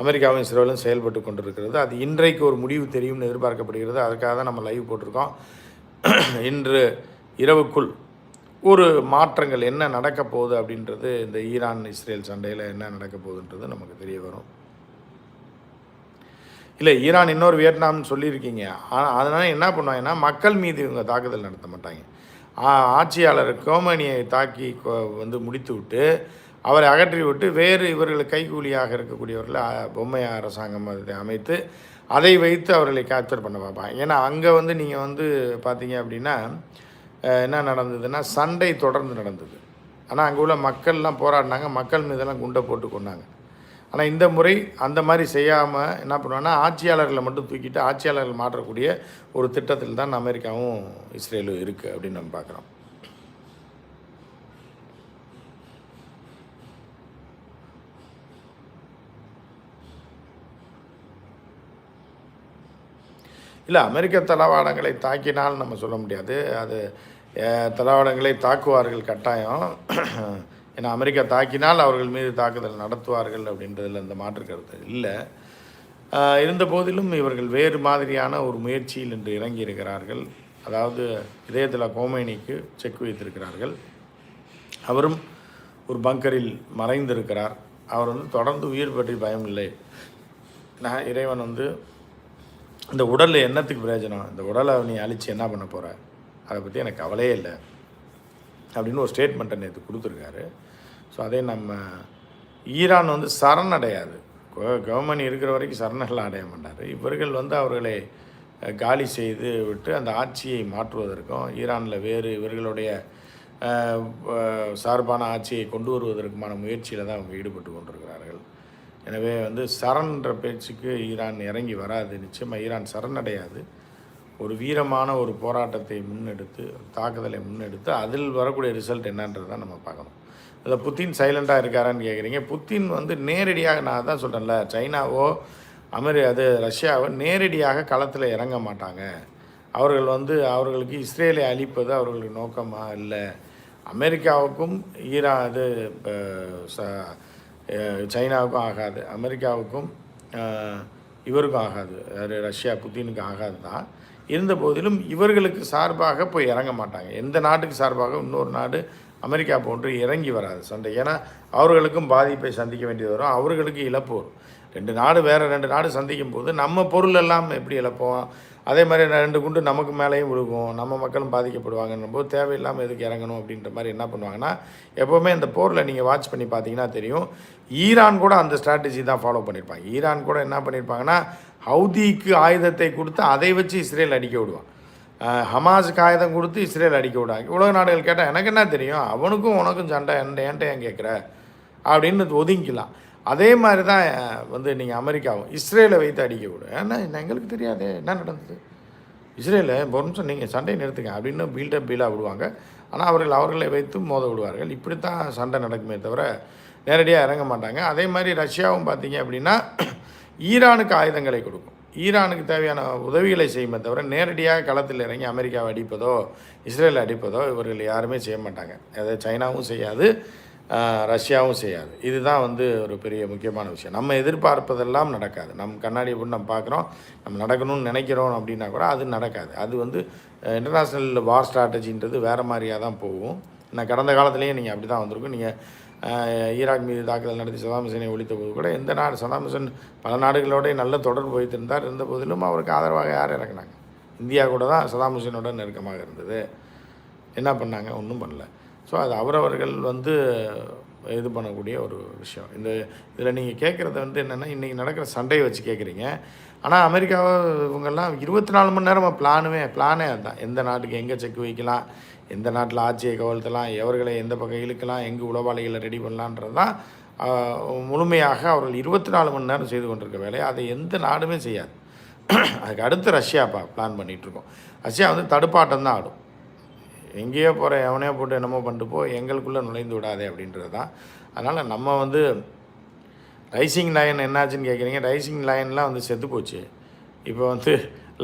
அமெரிக்காவும் இஸ்ரேலும் செயல்பட்டு கொண்டிருக்கிறது. அது இன்றைக்கு ஒரு முடிவு தெரியும்னு எதிர்பார்க்கப்படுகிறது. அதுக்காக தான் நம்ம லைவ் போட்டிருக்கோம். இன்று இரவுக்குள் ஒரு மாற்றங்கள் என்ன நடக்க போகுது அப்படின்றது, இந்த ஈரான் இஸ்ரேல் சண்டையில் என்ன நடக்க போகுதுன்றது நமக்கு தெரிய வரும். இல்லை, ஈரான் இன்னொரு வியட்நாம்னு சொல்லியிருக்கீங்க. அதனால் என்ன பண்ணுவாங்கன்னா, மக்கள் மீது இவங்க தாக்குதல் நடத்த மாட்டாங்க. ஆட்சியாளர் கோமேனியை தாக்கி வந்து முடித்து விட்டு, அவரை அகற்றி விட்டு, வேறு இவர்கள் கைக்கூலியாக இருக்கக்கூடியவர்களை பொம்மை அரசாங்கம் அதை அமைத்து அதை வைத்து அவர்களை கேப்சர் பண்ண பார்ப்பாங்க. ஏன்னா அங்கே வந்து நீங்கள் வந்து பார்த்தீங்க அப்படின்னா என்ன நடந்ததுன்னா, சண்டை தொடர்ந்து நடந்தது. ஆனால் அங்கே உள்ள மக்கள்லாம் போராடினாங்க, மக்கள் மீதெல்லாம் குண்டை போட்டு கொண்டாங்க. ஆனால் இந்த முறை அந்த மாதிரி செய்யாமல் என்ன பண்ணுவாங்கன்னா, ஆட்சியாளர்களை மட்டும் தூக்கிட்டு ஆட்சியாளர்கள் மாற்றக்கூடிய ஒரு திட்டத்தில் தான் அமெரிக்காவும் இஸ்ரேலும் இருக்குது அப்படின்னு நம்ம பார்க்குறோம். இல்லை, அமெரிக்க தளவாடங்களை தாக்கினால் நம்ம சொல்ல முடியாது. அது தளவாடங்களை தாக்குவார்கள் கட்டாயம். ஏன்னா அமெரிக்கா தாக்கினால் அவர்கள் மீது தாக்குதல் நடத்துவார்கள் அப்படின்றதில் அந்த மாற்று கருத்து இல்லை. இருந்த போதிலும் இவர்கள் வேறு மாதிரியான ஒரு முயற்சியில் இன்று இறங்கியிருக்கிறார்கள். அதாவது இதயத்தில் கோமேனிக்கு செக் வைத்திருக்கிறார்கள். அவரும் ஒரு பங்கரில் மறைந்திருக்கிறார். அவர் வந்து தொடர்ந்து உயிர் பற்றி பயம் இல்லை. இறைவன் வந்து இந்த உடலில் என்னத்துக்கு பிரயோஜனம், இந்த உடலை நீ அழித்து என்ன பண்ண போகிற, அதை பற்றி எனக்கு கவலையே இல்லை அப்படின்னு ஒரு ஸ்டேட்மெண்ட்டை நேற்று கொடுத்துருக்காரு. ஸோ அதே நம்ம ஈரான் வந்து சரணடையாது. கவர்மெண்ட் இருக்கிற வரைக்கும் சரணெல்லாம் அடைய மாட்டார். இவர்கள் வந்து அவர்களை காலி செய்து விட்டு அந்த ஆட்சியை மாற்றுவதற்கும், ஈரானில் வேறு இவர்களுடைய சார்பான ஆட்சியை கொண்டு வருவதற்குமான முயற்சியில் தான் அவங்க ஈடுபட்டு கொண்டிருக்கிறார்கள். எனவே வந்து சரண்ன்ற பேச்சுக்கு ஈரான் இறங்கி வராது. நிச்சயமாக ஈரான் சரணடையாது. ஒரு வீரமான ஒரு போராட்டத்தை முன்னெடுத்து, தாக்குதலை முன்னெடுத்து, அதில் வரக்கூடிய ரிசல்ட் என்னன்றது தான் நம்ம பார்க்கணும். அதில் புத்தின் சைலண்ட்டாக இருக்காரான்னு கேட்குறீங்க. புத்தின் வந்து நேரடியாக, நான் தான் சொல்கிறேன்ல, சைனாவோ ரஷ்யாவோ நேரடியாக களத்தில் இறங்க மாட்டாங்க. அவர்கள் வந்து அவர்களுக்கு இஸ்ரேலை அழிப்பது அவர்களுக்கு நோக்கமாக இல்லை. அமெரிக்காவுக்கும் சைனாவுக்கும் ஆகாது, அமெரிக்காவுக்கும் இவருக்கும் ஆகாது, ரஷ்யா புத்தினுக்கு ஆகாது தான். இருந்த போதிலும் இவர்களுக்கு சார்பாக போய் இறங்க மாட்டாங்க. எந்த நாட்டுக்கு சார்பாக இன்னொரு நாடு அமெரிக்கா போன்று இறங்கி வராது சண்டை. ஏன்னா அவர்களுக்கும் பாதிப்பை சந்திக்க வேண்டியது வரும், அவர்களுக்கு இழப்பு வரும். 2 நாடு வேறு 2 நாடு சந்திக்கும் போது நம்ம பொருள் எல்லாம் எப்படி இழப்போம், அதே மாதிரி 2 குண்டு நமக்கு மேலேயும் விழுகும், நம்ம மக்களும் பாதிக்கப்படுவாங்கன்னும் போது தேவையில்லாமல் எதுக்கு இறங்கணும் அப்படின்ற மாதிரி என்ன பண்ணுவாங்கன்னா, எப்போவுமே இந்த போரில் நீங்கள் வாட்ச் பண்ணி பார்த்தீங்கன்னா தெரியும், ஈரான் கூட அந்த ஸ்ட்ராட்டஜி தான் ஃபாலோ பண்ணியிருப்பாங்க. ஈரான் கூட என்ன பண்ணியிருப்பாங்கன்னா, ஹவுதிக்கு ஆயுதத்தை கொடுத்து அதை வச்சு இஸ்ரேல் அடிக்க விடுவான், ஹமாஸுக்கு ஆயுதம் கொடுத்து இஸ்ரேல் அடிக்க விடுவாங்க. உலக நாடுகள் கேட்டால் எனக்கு என்ன தெரியும், அவனுக்கும் உனக்கும் சண்டை, என்கிட்ட ஏன் கேட்குற அப்படின்னு ஒதுங்கிக்கலாம். அதே மாதிரி தான் வந்து நீங்கள் அமெரிக்காவும் இஸ்ரேலை வைத்து அடிக்க விடும். ஏன்னா எங்களுக்கு தெரியாது என்ன நடந்தது, இஸ்ரேலை ஒரு நிமிஷம் நீங்கள் சண்டையை நிறுத்துங்க அப்படின்னு பீலாக விடுவாங்க. ஆனால் அவர்களை வைத்து மோத விடுவார்கள். இப்படித்தான் சண்டை நடக்குமே தவிர நேரடியாக இறங்க மாட்டாங்க. அதே மாதிரி ரஷ்யாவும் பார்த்தீங்க அப்படின்னா ஈரானுக்கு ஆயுதங்களை கொடுக்கும், ஈரானுக்கு தேவையான உதவிகளை செய்யுமே தவிர நேரடியாக களத்தில் இறங்கி அமெரிக்காவை அடிப்பதோ இஸ்ரேலை அடிப்பதோ இவர்கள் யாருமே செய்ய மாட்டாங்க. அதை சைனாவும் செய்யாது, ரஷ்யாவும் செய்யாது. இதுதான் வந்து ஒரு பெரிய முக்கியமான விஷயம். நம்ம எதிர்பார்ப்பதெல்லாம் நடக்காது. நம்ம கண்ணாடியை போட்டு நம்ம பார்க்குறோம், நம்ம நடக்கணும்னு நினைக்கிறோம் அப்படின்னா கூட அது நடக்காது. அது வந்து இன்டர்நேஷ்னல் வார் ஸ்ட்ராட்டஜின்றது வேறு மாதிரியாக தான் போகும். நான் கடந்த காலத்துலேயே நீங்கள் அப்படி தான் வந்திருக்கும். நீங்கள் ஈராக் மீது தாக்குதல் நடத்தி சதாம் ஹுசேனை ஒழித்த போது கூட எந்த நாடு சதாம் ஹுசேன் பல நாடுகளோட நல்ல தொடர்பு வைத்திருந்தார். இருந்த போதிலும் அவருக்கு ஆதரவாக யார் இறக்குனாங்க? இந்தியா கூட தான் சதாம் ஹுசேனோட நெருக்கமாக இருந்தது. என்ன பண்ணாங்க? ஒன்றும் பண்ணல. ஸோ அது அவரவர்கள் வந்து இது பண்ணக்கூடிய ஒரு விஷயம். இதில் நீங்கள் கேட்குறது வந்து என்னென்னா, இன்றைக்கி நடக்கிற சண்டையை வச்சு கேட்குறீங்க. ஆனால் அமெரிக்காவை இவங்கெல்லாம் 24 மணி நேரமாக பிளானே அதுதான். எந்த நாட்டுக்கு எங்கே செக் வைக்கலாம், எந்த நாட்டில் ஆட்சியை கவழ்த்தலாம், எவர்களை எந்த பக்கம் இழுக்கலாம், எங்கே உளவாளிகளை ரெடி பண்ணலான்றது தான் முழுமையாக அவர்கள் 24 மணி நேரம் செய்து கொண்டிருக்க வேலையை அதை எந்த நாடுமே செய்யாது. அதுக்கு அடுத்து ரஷ்யா பிளான் பண்ணிகிட்ருக்கோம். ரஷ்யா வந்து தடுப்பாட்டம் தான் ஆடும். எங்கேயோ போகிற எவனையோ போட்டு என்னமோ பண்ணிட்டு போ, எங்களுக்குள்ளே நுழைந்து விடாதே அப்படின்றது தான். அதனால் நம்ம வந்து ரைசிங் லயன் என்னாச்சுன்னு கேட்குறீங்க. ரைசிங் லயன்லாம் வந்து செத்து போச்சு. இப்போ வந்து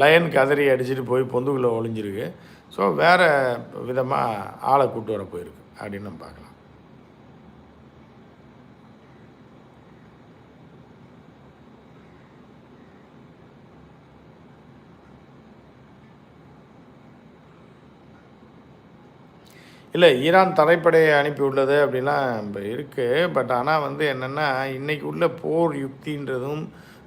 லயன் கதறி அடிச்சுட்டு போய் பொந்துக்குள்ளே ஒளிஞ்சிருக்கு. ஸோ வேறு விதமாக ஆளை கூட்டு வர போயிருக்கு அப்படின்னு நம்ம பார்க்கலாம். இல்லை, ஈரான் தரைப்படையை அனுப்பியுள்ளது அப்படிலாம் இருக்குது. பட் ஆனால் வந்து என்னென்னா, இன்றைக்கி உள்ள போர் யுக்தின்றதும்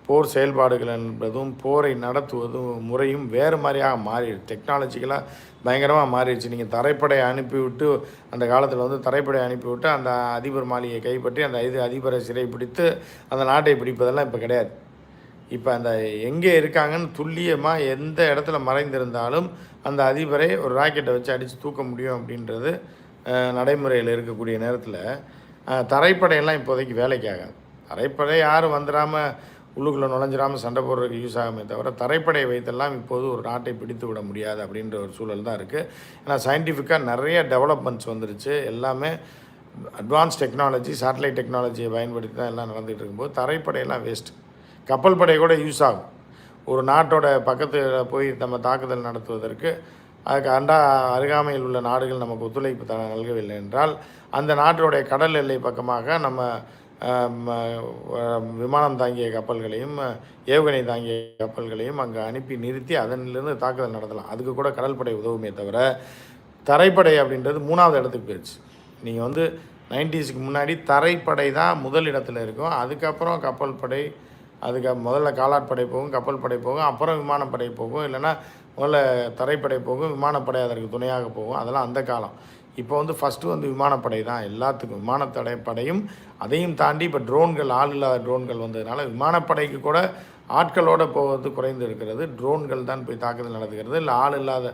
போர் செயல்பாடுகள் என்பதும் போரை நடத்துவதும் முறையும் வேறு மாதிரியாக மாறிடுது. டெக்னாலஜிக்கலாக பயங்கரமாக மாறிடுச்சு. நீங்கள் தரைப்படையை அனுப்பிவிட்டு அந்த காலத்தில் வந்து தரைப்படையை அனுப்பிவிட்டு அந்த அதிபர் மாளிகையை கைப்பற்றி அந்த அதிபரை சிறை பிடித்து அந்த நாட்டை பிடிப்பதெல்லாம் இப்போ கிடையாது. இப்போ அந்த எங்கே இருக்காங்கன்னு துல்லியமாக எந்த இடத்துல மறைந்திருந்தாலும் அந்த அதிபரை ஒரு ராக்கெட்டை வச்சு அடித்து தூக்க முடியும் அப்படின்றது நடைமுறையில் இருக்கக்கூடிய நேரத்தில் தரைப்படையெல்லாம் இப்போதைக்கு வேலைக்கு ஆகாது. தரைப்படை யாரும் வந்துடாமல் உள்ளுக்குள்ளே நுழைஞ்சிடாமல் சண்டை போடுறதுக்கு யூஸ் ஆகுமே தவிர தரைப்படையை வைத்தெல்லாம் இப்போது ஒரு நாட்டை பிடித்து விட முடியாது அப்படின்ற ஒரு சூழல் தான் இருக்குது. ஏன்னா சயின்டிஃபிக்காக நிறைய டெவலப்மெண்ட்ஸ் வந்துருச்சு. எல்லாமே அட்வான்ஸ் டெக்னாலஜி, சேட்டலைட் டெக்னாலஜியை பயன்படுத்தி தான் எல்லாம் நடந்துகிட்டு இருக்கும்போது தரைப்படையெல்லாம் வேஸ்ட்டு. கப்பல் படை கூட யூஸ் ஆகும். ஒரு நாட்டோட பக்கத்தில் போய் நம்ம தாக்குதல் நடத்துவதற்கு அதுக்கு அருகாமையில் உள்ள நாடுகள் நமக்கு ஒத்துழைப்பு நல்கவில்லை என்றால் அந்த நாட்டினுடைய கடல் எல்லை பக்கமாக நம்ம விமானம் தாங்கிய கப்பல்களையும் ஏவுகணை தாங்கிய கப்பல்களையும் அங்கே அனுப்பி நிறுத்தி அதனிலிருந்து தாக்குதல் நடத்தலாம். அதுக்கு கூட கடற்படை உதவுமே தவிர தரைப்படை அப்படின்றது 3வது இடத்துக்கு போயிடுச்சு. நீங்கள் வந்து 90ஸ்க்கு முன்னாடி தரைப்படை தான் முதல் இடத்துல இருக்கும். அதுக்கப்புறம் கப்பல் படை, அதுக்கு முதல்ல காலாட்படை போகும், கப்பல் படை போகும், அப்புறம் விமானப்படை போகும். இல்லைன்னா முதல்ல தரைப்படை போகும், விமானப்படை அதற்கு துணையாக போகும். அதெல்லாம் அந்த காலம். இப்போ வந்து ஃபஸ்ட்டு வந்து விமானப்படை தான் எல்லாத்துக்கும். விமானப்படையும் அதையும் தாண்டி இப்போ ட்ரோன்கள், ஆள் இல்லாத ட்ரோன்கள் வந்ததுனால விமானப்படைக்கு கூட ஆட்களோடு போவது குறைந்து இருக்கிறது. ட்ரோன்கள் தான் போய் தாக்குதல் நடத்துகிறது. இல்லை ஆள் இல்லாத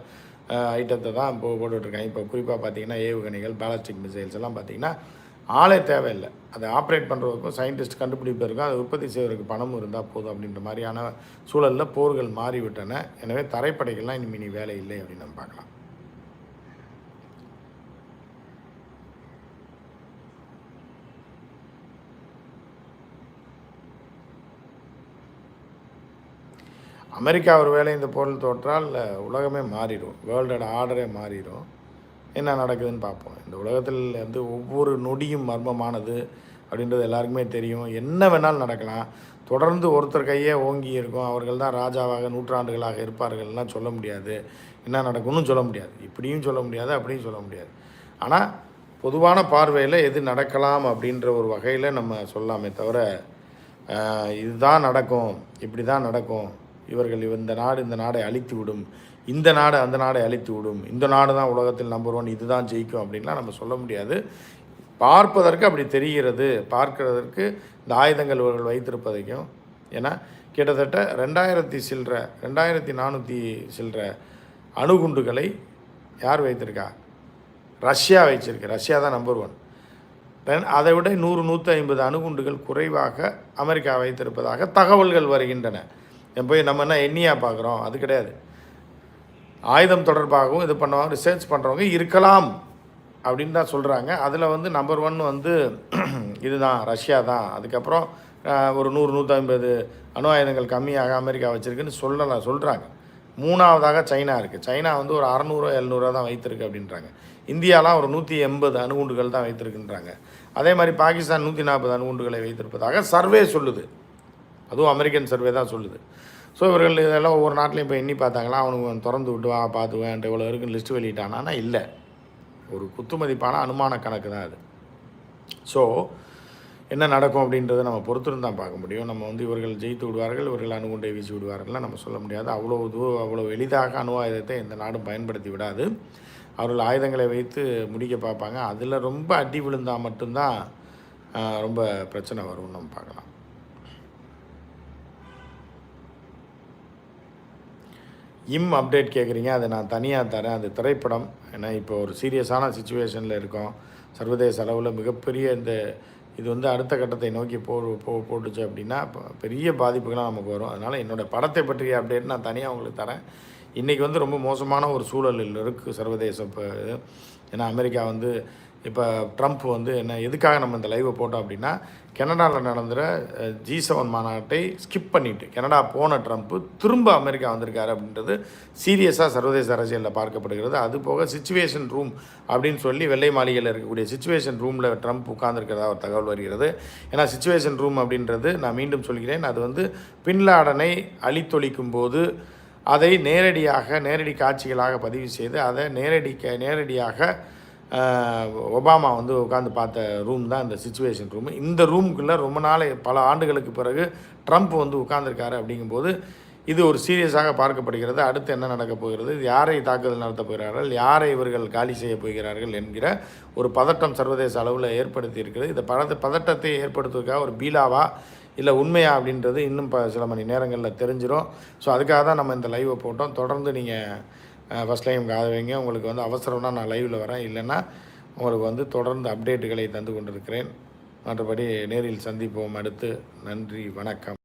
ஐட்டத்தை தான் இப்போ போட்டுட்ருக்காங்க. இப்போ குறிப்பாக பார்த்திங்கன்னா ஏவுகணைகள், பேலஸ்டிக் மிசைல்ஸ் எல்லாம் பார்த்திங்கன்னா ஆளே தேவையில்லை. அதை ஆப்ரேட் பண்ணுறதுக்கும் சயின்டிஸ்ட் கண்டுபிடிப்பதற்கும் அதை உற்பத்தி செய்வதற்கு பணமும் இருந்தால் போதும் அப்படின்ற மாதிரியான சூழலில் போர்கள் மாறிவிட்டன. எனவே தரைப்படைகள்லாம் இனி வேலை இல்லை அப்படின்னு நம்ம பார்க்கலாம். அமெரிக்கா ஒரு வேளை இந்த போரில் தோற்றால் உலகமே மாறிடும், வேர்ல்டோட ஆர்டரே மாறிடும். என்ன நடக்குதுன்னு பார்ப்போம். இந்த உலகத்தில் வந்து ஒவ்வொரு நொடியும் மர்மமானது அப்படின்றது எல்லாருக்குமே தெரியும். என்ன வேணாலும் நடக்கலாம். தொடர்ந்து ஒருத்தர் கையே ஓங்கி இருக்கும். அவர்கள் தான் ராஜாவாக நூற்றாண்டுகளாக இருப்பார்கள்லாம் சொல்ல முடியாது. என்ன நடக்கும்னு சொல்ல முடியாது. இப்படியும் சொல்ல முடியாது, அப்படியும் சொல்ல முடியாது. ஆனால் பொதுவான பார்வையில் எது நடக்கலாம் அப்படின்ற ஒரு வகையில் நம்ம சொல்லலாமே தவிர இதுதான் நடக்கும், இப்படி தான் நடக்கும், இவர்கள் இந்த நாடை அழித்து விடும், இந்த நாடு அந்த நாடை அழித்து விடும், இந்த நாடு தான் உலகத்தில் நம்பர் 1, இதுதான் ஜெயிக்கும் அப்படின்லாம் நம்ம சொல்ல முடியாது. பார்ப்பதற்கு அப்படி தெரிகிறது. பார்க்கிறதற்கு இந்த ஆயுதங்கள் இவர்கள் வைத்திருப்பதைக்கும், ஏன்னா கிட்டத்தட்ட 2400 சில்லற அணுகுண்டுகளை யார் வைத்திருக்கா? ரஷ்யா வச்சிருக்கு. ரஷ்யா தான் நம்பர் 1. அதை விட 100-150 அணுகுண்டுகள் குறைவாக அமெரிக்கா வைத்திருப்பதாக தகவல்கள் வருகின்றன. போய் நம்ம என்ன எண்ணியாக பார்க்குறோம்? அது கிடையாது. ஆயுதம் தொடர்பாகவும் இது பண்ணுவாங்க, ரிசர்ச் பண்ணுறவங்க இருக்கலாம் அப்படின்னு தான் சொல்கிறாங்க. அதில் வந்து நம்பர் 1 வந்து இதுதான், ரஷ்யா தான். அதுக்கப்புறம் ஒரு 100-150 அணு ஆயுதங்கள் கம்மியாக அமெரிக்கா வச்சுருக்குன்னு சொல்கிறாங்க. மூணாவதாக சைனா இருக்குது. சைனா வந்து ஒரு 600 700 தான் வைத்திருக்கு அப்படின்றாங்க. இந்தியாலாம் ஒரு 180 அணுகுண்டுகள் தான் வைத்திருக்குன்றாங்க. அதே மாதிரி பாகிஸ்தான் 140 அணுகுண்டுகளை வைத்திருப்பதாக சர்வே சொல்லுது. அதுவும் அமெரிக்கன் சர்வே தான் சொல்லுது. ஸோ இவர்கள் இதெல்லாம் ஒவ்வொரு நாட்டிலையும் இப்போ எண்ணி பார்த்தாங்களா, அவனுக்கு திறந்து விட்டு வா பார்த்துவேன் இவ்வளோ இருக்குன்னு லிஸ்ட்டு வெளியிட்டானா இல்லை. ஒரு குத்துமதிப்பான அனுமான கணக்கு தான் அது. ஸோ என்ன நடக்கும் அப்படின்றத நம்ம பொறுத்திருந்து தான் பார்க்க முடியும். நம்ம வந்து இவர்கள் ஜெயித்து விடுவார்கள், இவர்கள் அணுகுண்டை வீசி விடுவார்கள்லாம் நம்ம சொல்ல முடியாது. அவ்வளோ எளிதாக அணு ஆயுதத்தை எந்த நாடும் பயன்படுத்தி விடாது. அவர்கள் ஆயுதங்களை வைத்து முடிக்க பார்ப்பாங்க. அதில் ரொம்ப அடி விழுந்தால் மட்டும்தான் ரொம்ப பிரச்சனை வரும்னு நம்ம பார்க்கலாம். அப்டேட் கேட்குறீங்க, அதை நான் தனியாக தரேன். அது திரைப்படம். ஏன்னா இப்போ ஒரு சீரியஸான சுச்சுவேஷனில் இருக்கோம். சர்வதேச அளவில் மிகப்பெரிய இது வந்து அடுத்த கட்டத்தை நோக்கி போட்டுச்சு அப்படின்னா பெரிய பாதிப்புகள்லாம் நமக்கு வரும். அதனால் என்னோடய படத்தை பற்றிய அப்டேட் நான் தனியாக உங்களுக்கு தரேன். இன்றைக்கி வந்து ரொம்ப மோசமான ஒரு சூழலில் இருக்குது சர்வதேச. இப்போ ஏன்னா அமெரிக்கா வந்து இப்போ ட்ரம்ப் வந்து எதுக்காக நம்ம இந்த லைவை போட்டோம் அப்படின்னா, கனடாவில் நடந்துற G7 மாநாட்டை ஸ்கிப் பண்ணிவிட்டு கனடா போன ட்ரம்ப்பு திரும்ப அமெரிக்கா வந்திருக்காரு அப்படின்றது சீரியஸாக சர்வதேச அரசியலில் பார்க்கப்படுகிறது. அது போக சிச்சுவேஷன் ரூம் அப்படின்னு சொல்லி வெள்ளை மாளிகையில் இருக்கக்கூடிய சிச்சுவேஷன் ரூமில் ட்ரம்ப் உட்கார்ந்துருக்கிறதா ஒரு தகவல் வருகிறது. ஏன்னா சிச்சுவேஷன் ரூம் அப்படின்றது, நான் மீண்டும் சொல்கிறேன், அது வந்து பின்லாடனை அழித்தொழிக்கும் போது அதை நேரடி காட்சிகளாக பதிவு செய்து அதை நேரடியாக ஒபாமா வந்து உட்காந்து பார்த்த ரூம் தான் இந்த சிச்சுவேஷன் ரூமு. இந்த ரூமுக்குள்ளே ரொம்ப பல ஆண்டுகளுக்கு பிறகு ட்ரம்ப் வந்து உட்கார்ந்துருக்காரு. அப்படிங்கும்போது இது ஒரு சீரியஸாக பார்க்கப்படுகிறது. அடுத்து என்ன நடக்கப் போகிறது, யாரை தாக்குதல் நடத்தப் போகிறார்கள், யாரை இவர்கள் காலி செய்ய போகிறார்கள் என்கிற ஒரு பதட்டம் சர்வதேச அளவில் ஏற்படுத்தி இருக்கிறது. இந்த பதட்டத்தை ஏற்படுத்துவதற்காக ஒரு பீலாவா இல்லை உண்மையா அப்படின்றது இன்னும் சில மணி நேரங்களில் தெரிஞ்சிடும். ஸோ அதுக்காக தான் நம்ம இந்த லைவை போட்டோம். தொடர்ந்து நீங்கள் ஃபஸ்ட் லைம் காத வைங்க. உங்களுக்கு வந்து அவசரம்னா நான் லைவில் வரேன், இல்லைன்னா உங்களுக்கு வந்து தொடர்ந்து அப்டேட்டுகளை தந்து கொண்டிருக்கிறேன். மற்றபடி நேரில் சந்திப்போம் அடுத்து. நன்றி, வணக்கம்.